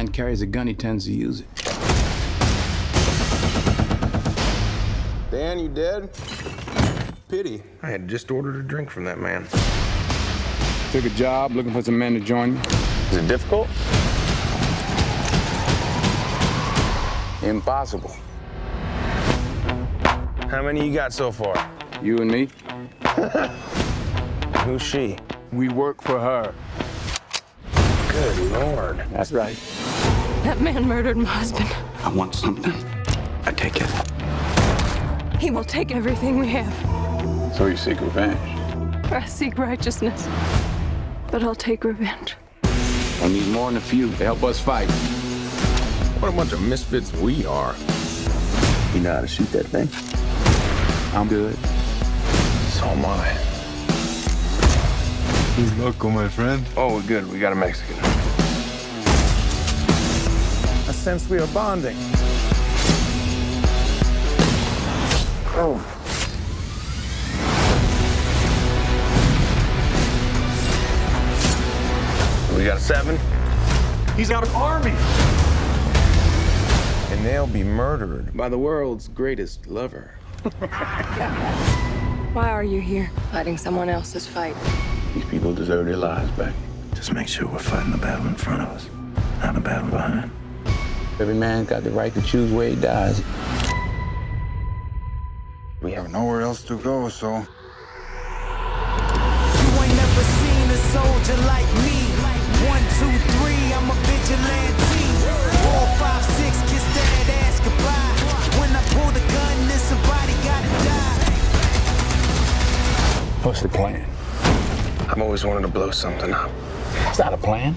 man carries a gun, he tends to use it. Dan, you dead? Pity. I had just ordered a drink from that man. Took a job looking for some men to join me. Is it difficult? Impossible. How many you got so far? You and me, Who's she? we work for her. Good Lord. That's right. That man murdered my husband. I want something. I take it. He will take everything we have. So you seek revenge. I seek righteousness, but I'll take revenge. I need more than a few to help us fight. What a bunch of misfits we are. You know how to shoot that thing? I'm good. So am I. He's local, my friend. Oh, we're good. We got a Mexican. I sense we are bonding. Oh. We got a 7. He's got an army. And they'll be murdered by the world's greatest lover. Why are you here? Fighting someone else's fight. These people deserve their lives back. Just make sure we're fighting the battle in front of us, not the battle behind. Every man's got the right to choose where he dies. We have nowhere else to go, so. You ain't never seen a soldier like me. 1, 2, 3, I'm a vigilante. 4, 5, 6, kiss that ass goodbye. When I pull the gun, then somebody gotta die. What's the plan? I've always wanted to blow something up. It's not a plan.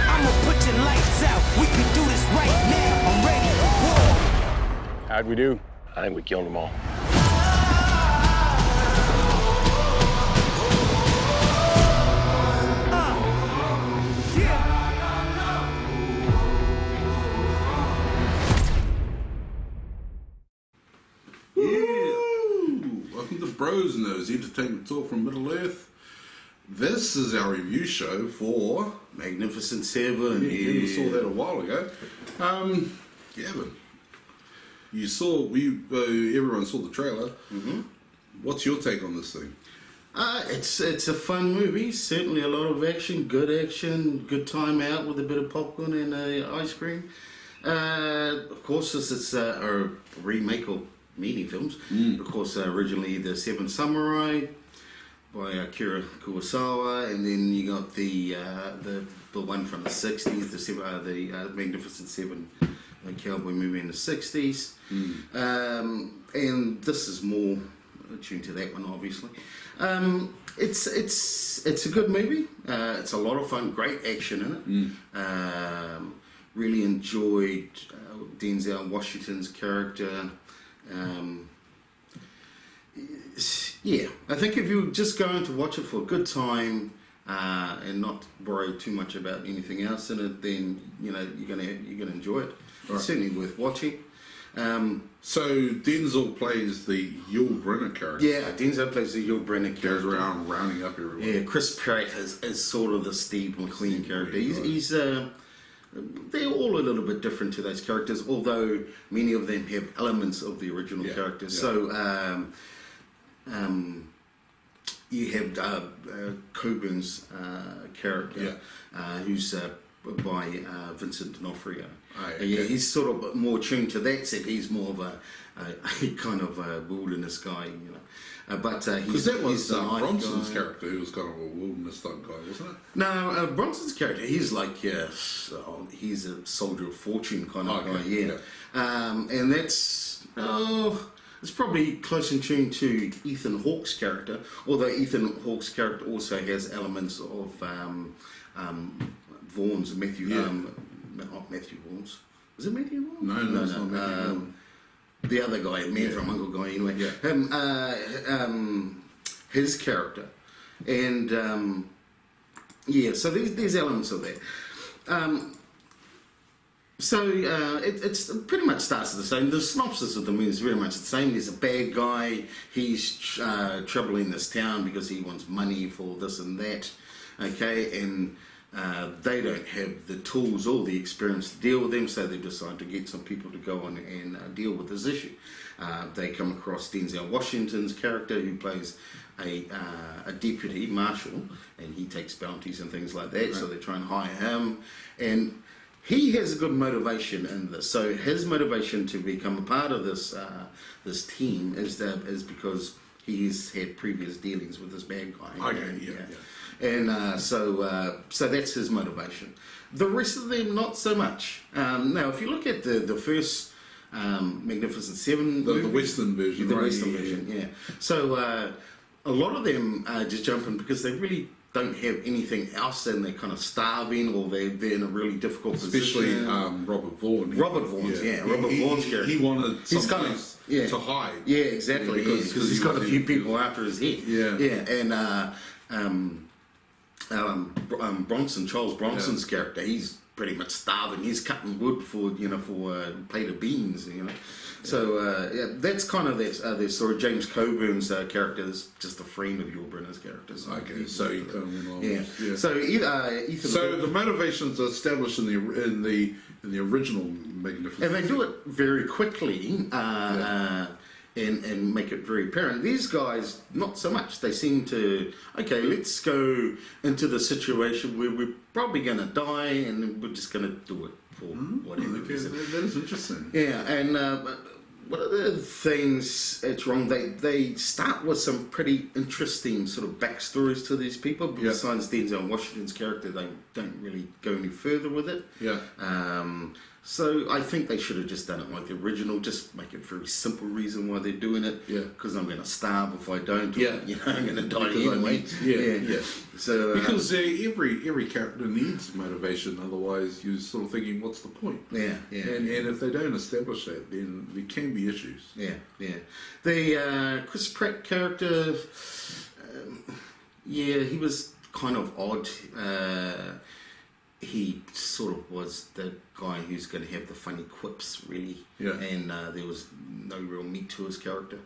I'ma put your lights out. We can do this right now. I'm ready for war. How'd we do? I think we killed them all. Welcome to BrosKnow's Entertainment Talk from Middle Earth. This is our review show for Magnificent Seven. We saw that a while ago. Gavin, you saw everyone saw the trailer. Mm-hmm. What's your take on this thing? It's a fun movie. Certainly a lot of action, good time out with a bit of popcorn and ice cream. Of course, this is a remake of many films. Of course, originally The Seven Samurai by Akira Kurosawa, and then you got the one from the 60s, the Magnificent Seven cowboy movie in the 60s. And this is more attuned to that one, obviously. It's a good movie. It's a lot of fun, great action in it. Really enjoyed Denzel Washington's character. Yeah, I think if you're just going to watch it for a good time and not worry too much about anything else in it, then you're gonna enjoy it. Right. It's certainly worth watching. So Denzel plays the Yul Brynner character. Yeah, Denzel plays the Yul Brynner character. Goes around rounding up everyone. Yeah, Chris Pratt is sort of the Steve McQueen character. He's they're all a little bit different to those characters, although many of them have elements of the original characters. Yeah. So you have Coburn's character, who's by Vincent D'Onofrio. Yeah, he's sort of more tuned to that set. He's more of a kind of a wilderness guy, you know. But because that was Bronson's character, who was kind of a wilderness type guy, wasn't it? No, Bronson's character, he's like he's a soldier of fortune kind of guy, yeah. And that's it's probably close in tune to Ethan Hawke's character, although Ethan Hawke's character also has elements of Vaughn's, not Matthew Vaughn's. Was it Matthew Vaughn? No, it's not Matthew Vaughn. The other guy, Man from Uncle guy, anyway. Yeah. His character, and so there's elements of that. It's pretty much starts the same. The synopsis of the movie is very much the same. There's a bad guy. He's troubling this town because he wants money for this and that. Okay, and they don't have the tools or the experience to deal with them, so they decide to get some people to go on and deal with this issue. They come across Denzel Washington's character, who plays a deputy marshal, and he takes bounties and things like that, so they try and hire him. And he has a good motivation in this. So his motivation to become a part of this this team is because he's had previous dealings with this bad guy. And so that's his motivation. The rest of them, not so much. Now, if you look at the first Magnificent Seven, the Western version, the Western version, yeah. So a lot of them just jump in because they really don't have anything else, and they're kind of starving, or they're in a really difficult especially position. Robert Vaughn. Robert Vaughn's character. He wanted He's something kind of, to hide. Yeah, exactly. Because he's got a few people after his head. Yeah. And Charles Bronson's character, he's pretty much starving. He's cutting wood for a plate of beans, So that's kind of their story. James Coburn's character is just a friend of Yul Brynner's character. So So he kind of went along. Yeah. So Ethan. So the motivations are established in the original Magnificent. And they do it very quickly. And make it very apparent. These guys, not so much. They seem to, okay, let's go into the situation where we're probably going to die, and we're just going to do it for whatever reason. That is interesting. Yeah, and one of the things that's wrong, they start with some pretty interesting sort of backstories to these people. Besides Denzel Washington's character, they don't really go any further with it. Yeah. So I think they should have just done it like the original, just make it a very simple reason why they're doing it. Yeah. Because I'm going to starve if I don't. Or, Yeah. I'm going to die anyway. Yeah. So because every character needs motivation, otherwise you're sort of thinking, what's the point? Yeah. And if they don't establish that, then there can be issues. Yeah. The Chris Pratt character, he was kind of odd. He sort of was the guy who's going to have the funny quips, really. Yeah. And there was no real meat to his character.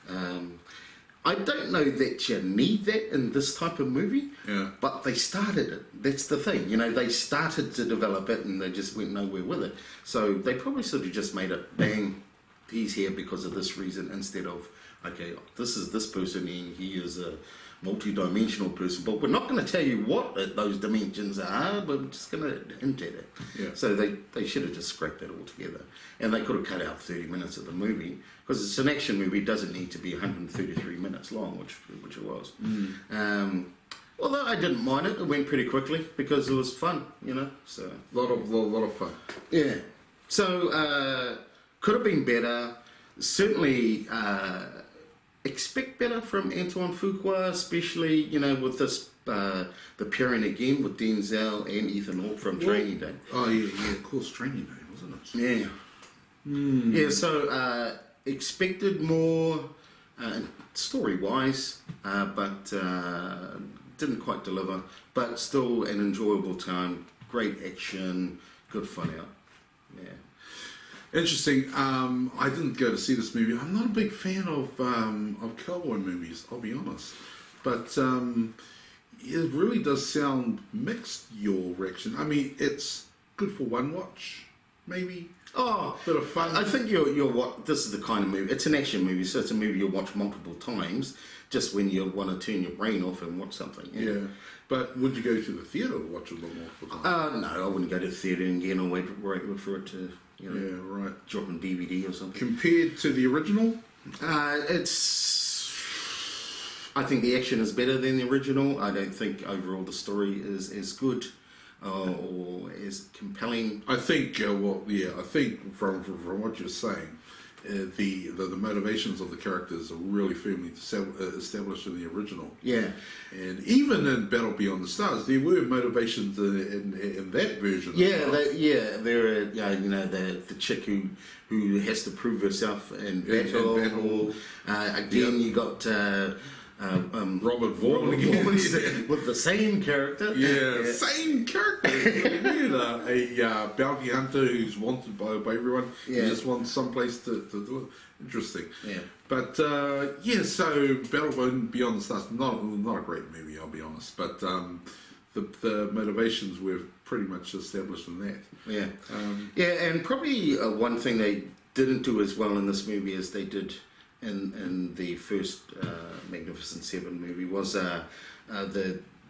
I don't know that you need that in this type of movie. Yeah. But they started it. That's the thing. They started to develop it, and they just went nowhere with it. So they probably sort of just made it, bang, he's here because of this reason, instead of, okay, this is this person, and he is a multi-dimensional person, but we're not going to tell you what those dimensions are, but we're just going to hint at it. Yeah. So they should have just scrapped it all together, and they could have cut out 30 minutes of the movie, because it's an action movie. It doesn't need to be 133 minutes long, which it was. Although I didn't mind it, it went pretty quickly because it was fun, So A lot of fun. yeah. So could have been better. Certainly. Expect better from Antoine Fuqua, especially, with this, the pairing again with Denzel and Ethan Hawke from Training Day. Oh, yeah, of course, Training Day, wasn't it? Yeah. Yeah, so expected more story-wise, but didn't quite deliver. But still an enjoyable time, great action, good fun out. Yeah. Interesting. I didn't go to see this movie. I'm not a big fan of cowboy movies, I'll be honest. But it really does sound mixed, your reaction. I mean, it's good for one watch, maybe. Oh, bit of fun. I think you're what this is the kind of movie. It's an action movie, so it's a movie you'll watch multiple times, just when you want to turn your brain off and watch something. Yeah. But would you go to the theatre to watch it multiple times? No, I wouldn't go to the theatre again or wait for it to. Yeah, right. Drop on DVD or something. Compared to the original? I think the action is better than the original. I don't think overall the story is as good or as compelling. I think, I think from what you're saying, the motivations of the characters are really firmly established in the original. Yeah. And even in Battle Beyond the Stars, there were motivations in that version. Yeah, there are, the chick who has to prove herself in battle. Again, you got Robert Vaughn with the same character. Yeah, same character. A bounty hunter who's wanted by everyone. Yeah. He just wants someplace to do it. Interesting. Yeah. But so Battle Beyond the Stars, not a great movie, I'll be honest. But the motivations were pretty much established in that. Yeah, and probably one thing they didn't do as well in this movie as they did in the first Magnificent Seven movie was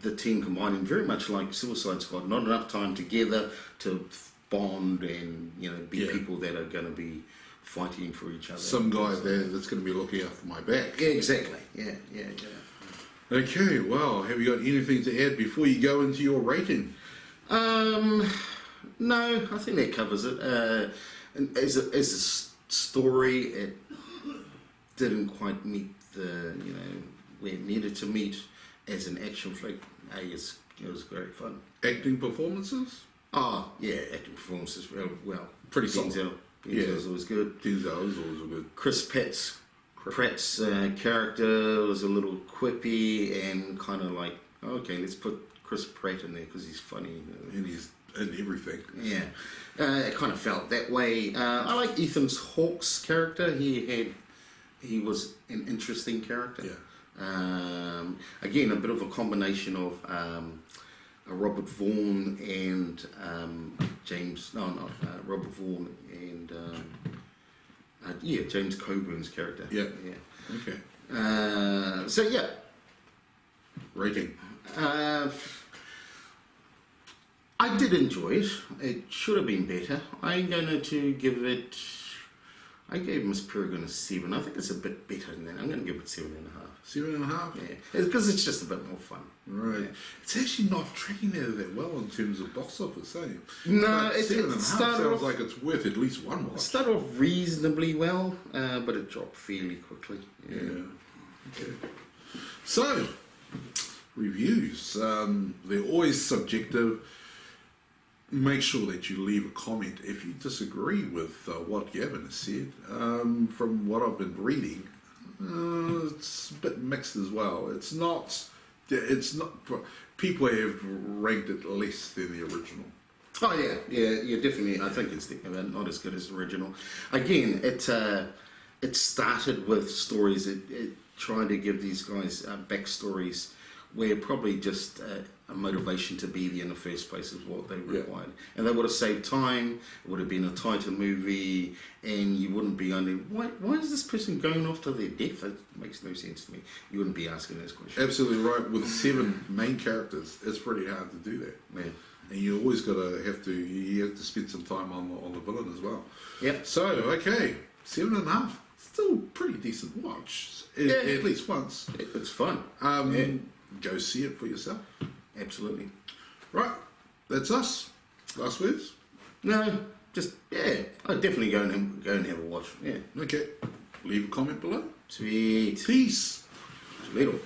the team combining very much like Suicide Squad. Not enough time together to bond and be people that are going to be fighting for each other. Some guy there that's going to be looking out for my back. Yeah, exactly. Yeah. Okay, well, have you got anything to add before you go into your rating? No, I think that covers it. And as a story, it didn't quite meet the where it needed to meet. As an action flick, it was great fun. Acting performances? Oh yeah, acting performances well. Pretty solid. Denzel's always good. Denzel's always good. Chris Pratt's character was a little quippy and kind of like, okay, let's put Chris Pratt in there because he's funny. And he's in everything. Yeah, it kind of felt that way. I like Ethan Hawke's character. He was an interesting character. Yeah. Again, a bit of a combination of Robert Vaughn and Robert Vaughn and James Coburn's character. Yeah. Okay. So yeah. Rating. I did enjoy it. It should have been better. I'm going to give it. I gave Miss Peregrine a 7. I think it's a bit better than that. I'm going to give it 7.5. 7.5? Yeah, because it's just a bit more fun. Right. Yeah. It's actually not tracking that well in terms of box office, eh? No, it 7.5 sounds like it's worth at least one watch. It started off reasonably well, but it dropped fairly quickly. Yeah. Okay. So, reviews. They're always subjective. Make sure that you leave a comment if you disagree with what Gavin has said. From what I've been reading, it's a bit mixed as well. It's not. People have ranked it less than the original. Oh yeah, definitely. I think it's not as good as the original. Again, it started with stories. It tried to give these guys backstories where probably just a motivation to be there in the first place is what they required. Yeah. And they would have saved time, it would have been a tighter movie, and you wouldn't be only, why is this person going off to their death? That makes no sense to me. You wouldn't be asking those questions. Absolutely right. With 7 main characters, it's pretty hard to do that. Yeah. And you always have to spend some time on the villain as well. Yep. So, okay, 7.5. Still pretty decent watch. At least once. It's fun. Go see it for yourself. Absolutely. Right, that's us. Last words? No, just I'd definitely go and have a watch. Yeah. Okay. Leave a comment below. Sweet. Peace. Little.